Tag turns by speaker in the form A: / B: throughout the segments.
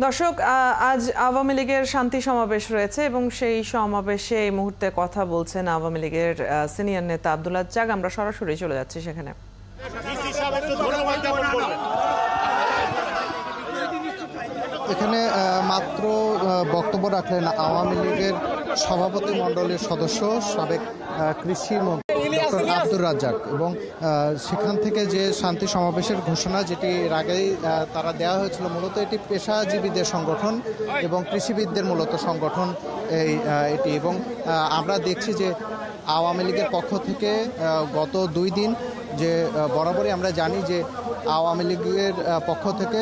A: দর্শক, আজ আওয়ামী লীগের শান্তি সমাবেশ রয়েছে এবং সেই সমাবেশে এই মুহূর্তে কথা বলছেন আওয়ামী লীগের সিনিয়র নেতা আব্দুল রাজ্জাক। আমরা সরাসরি চলে যাচ্ছি সেখানে।
B: এখানে মাত্র বক্তব্য রাখলেন আওয়ামী লীগের সভাপতি মণ্ডলীর সদস্য সাবেক কৃষি মন্ত্রী ডক্টর আব্দুল রাজ্জাক, এবং সেখান থেকে যে শান্তি সমাবেশের ঘোষণা যেটি এর আগেই তারা দেওয়া হয়েছিল, মূলত এটি পেশাজীবীদের সংগঠন এবং কৃষিবিদদের মূলত সংগঠন এটি। এবং আমরা দেখছি যে আওয়ামী লীগের পক্ষ থেকে গত 2 দিন যে বরাবরই আমরা জানি যে আওয়ামী লীগের পক্ষ থেকে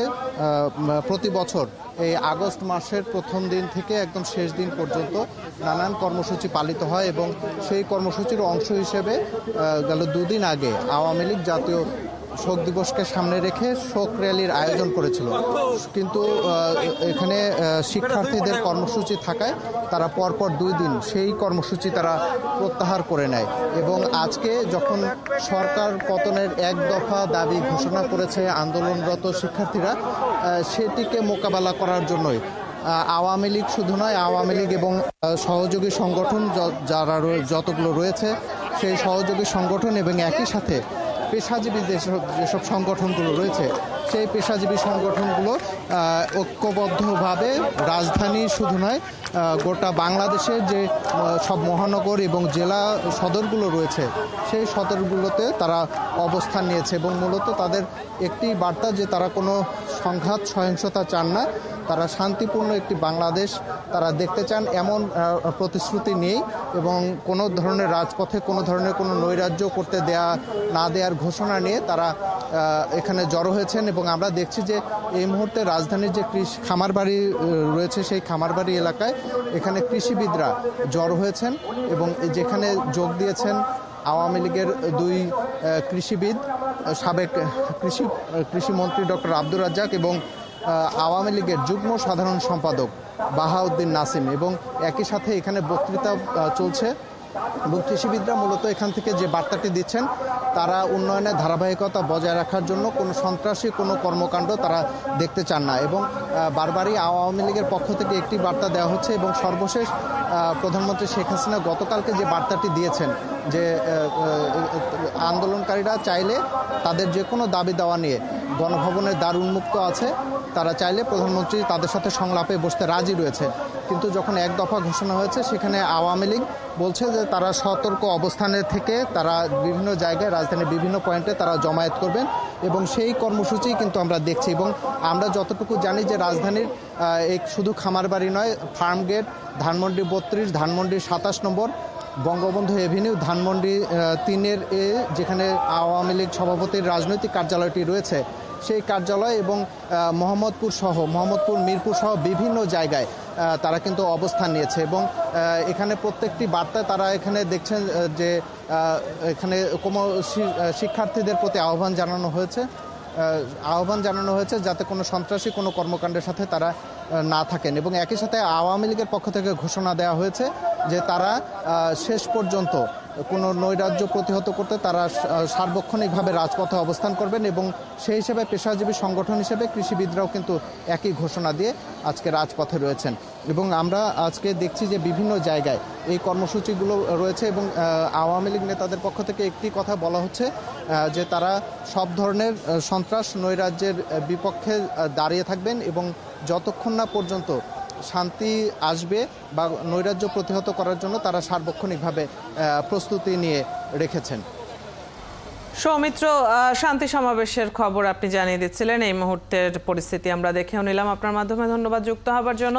B: প্রতি বছর এই আগস্ট মাসের প্রথম দিন থেকে একদম শেষ দিন পর্যন্ত নানান কর্মসূচি পালিত হয়, এবং সেই কর্মসূচির অংশ হিসেবে গেল 2 দিন আগে আওয়ামী লীগ জাতীয় শোক দিবসকে সামনে রেখে শোক র্যালির আয়োজন করেছিল। কিন্তু এখানে শিক্ষার্থীদের কর্মসূচি থাকায় তারা পরপর 2 দিন সেই কর্মসূচি তারা প্রত্যাহার করে নেয়, এবং আজকে যখন সরকার পতনের 1 দফা দাবি ঘোষণা করেছে আন্দোলনরত শিক্ষার্থীরা, সেটিকে মোকাবেলা করার জন্যই আওয়ামী লীগ শুধু নয়, আওয়ামী লীগ এবং সহযোগী সংগঠন যারা যতগুলো রয়েছে সেই সহযোগী সংগঠন এবং একই সাথে পেশাজীবী যেসব সংগঠনগুলো রয়েছে সেই পেশাজীবী সংগঠনগুলো ঐক্যবদ্ধভাবে রাজধানী শুধু নয়, গোটা বাংলাদেশের যে সব মহানগর এবং জেলা সদরগুলো রয়েছে সেই সদরগুলোতে তারা অবস্থান নিয়েছে, এবং মূলত তাদের একটি বার্তা যে তারা কোনো সংঘাত সহিংসতা চান না, তারা শান্তিপূর্ণ একটি বাংলাদেশ তারা দেখতে চান, এমন প্রতিশ্রুতি নেই। এবং কোনো ধরনের রাজপথে কোনো ধরনের কোনো নৈরাজ্য করতে না দেওয়ার ঘোষণা নিয়ে তারা এখানে জড়ো হয়েছেন। এবং আমরা দেখছি যে এই মুহূর্তে রাজধানীর যে খামারবাড়ি রয়েছে সেই খামারবাড়ি এলাকায় এখানে কৃষিবিদরা জড়ো হয়েছেন, এবং যেখানে যোগ দিয়েছেন আওয়ামী লীগের 2 কৃষিবিদ, সাবেক কৃষিমন্ত্রী ডক্টর আব্দুল রাজ্জাক এবং আওয়ামী লীগের যুগ্ম সাধারণ সম্পাদক বাহাউদ্দিন নাসিম, এবং একই সাথে এখানে বক্তৃতা চলছে। এবং কৃষিবিদরা মূলত এখান থেকে যে বার্তাটি দিচ্ছেন, তারা উন্নয়নের ধারাবাহিকতা বজায় রাখার জন্য কোনো সন্ত্রাসী কোনো কর্মকাণ্ড তারা দেখতে চান না, এবং বারবারই আওয়ামী লীগের পক্ষ থেকে একটি বার্তা দেওয়া হচ্ছে। এবং সর্বশেষ প্রধানমন্ত্রী শেখ হাসিনা গতকালকে যে বার্তাটি দিয়েছেন যে আন্দোলনকারীরা চাইলে তাদের যে কোনো দাবি দেওয়া নিয়ে গণভবনের দ্বার উন্মুক্ত আছে, তারা চাইলে প্রধানমন্ত্রী তাদের সাথে সংলাপে বসতে রাজি রয়েছে। কিন্তু যখন 1 দফা ঘোষণা হয়েছে সেখানে আওয়ামী লীগ বলছে যে তারা সতর্ক অবস্থানে থেকে তারা বিভিন্ন জায়গায় রাজধানীর বিভিন্ন পয়েন্টে তারা জমায়েত করবেন, এবং সেই কর্মসূচি কিন্তু আমরা দেখছি। এবং আমরা যতটুকু জানি যে রাজধানীর শুধু খামারবাড়ি নয়, ফার্মগেট, ধানমন্ডি 32, ধানমন্ডি 27 নম্বর, বঙ্গবন্ধু এভিনিউ, ধানমন্ডি 3-এর যেখানে আওয়ামী লীগ সভাপতির রাজনৈতিক কার্যালয়টি রয়েছে সেই কার্যালয়, এবং মোহাম্মদপুর, মিরপুর সহ বিভিন্ন জায়গায় তারা কিন্তু অবস্থান নিয়েছে। এবং এখানে প্রত্যেকটি বার্তায় তারা এখানে দেখছেন যে এখানে কোনো শিক্ষার্থীদের প্রতি আহ্বান জানানো হয়েছে যাতে কোনো সন্ত্রাসী কোনো কর্মকাণ্ডের সাথে তারা না থাকেন। এবং একই সাথে আওয়ামী লীগের পক্ষ থেকে ঘোষণা দেওয়া হয়েছে যে তারা শেষ পর্যন্ত কোনো নৈরাজ্য প্রতিহত করতে তারা সার্বক্ষণিকভাবে রাজপথে অবস্থান করবেন, এবং সেই হিসেবে পেশাজীবী সংগঠন হিসেবে কৃষিবিদরাও কিন্তু একই ঘোষণা দিয়ে আজকে রাজপথে রয়েছেন। এবং আমরা আজকে দেখছি যে বিভিন্ন জায়গায় এই কর্মসূচিগুলো রয়েছে, এবং আওয়ামী লীগ নেতাদের পক্ষ থেকে একটি কথা বলা হচ্ছে যে তারা সব ধরনের সন্ত্রাস নৈরাজ্যের বিপক্ষে দাঁড়িয়ে থাকবেন, এবং যতক্ষণ না পর্যন্ত শান্তি আসবে বা নৈরাজ্য প্রতিহত করার জন্য তারা সার্বক্ষণিকভাবে প্রস্তুতি নিয়ে রেখেছেন।
A: সৌমিত্র, শান্তি সমাবেশের খবর আপনি জানিয়ে দিচ্ছিলেন, এই মুহূর্তের পরিস্থিতি আমরা দেখেও নিলাম আপনার মাধ্যমে। ধন্যবাদ যুক্ত হবার জন্য।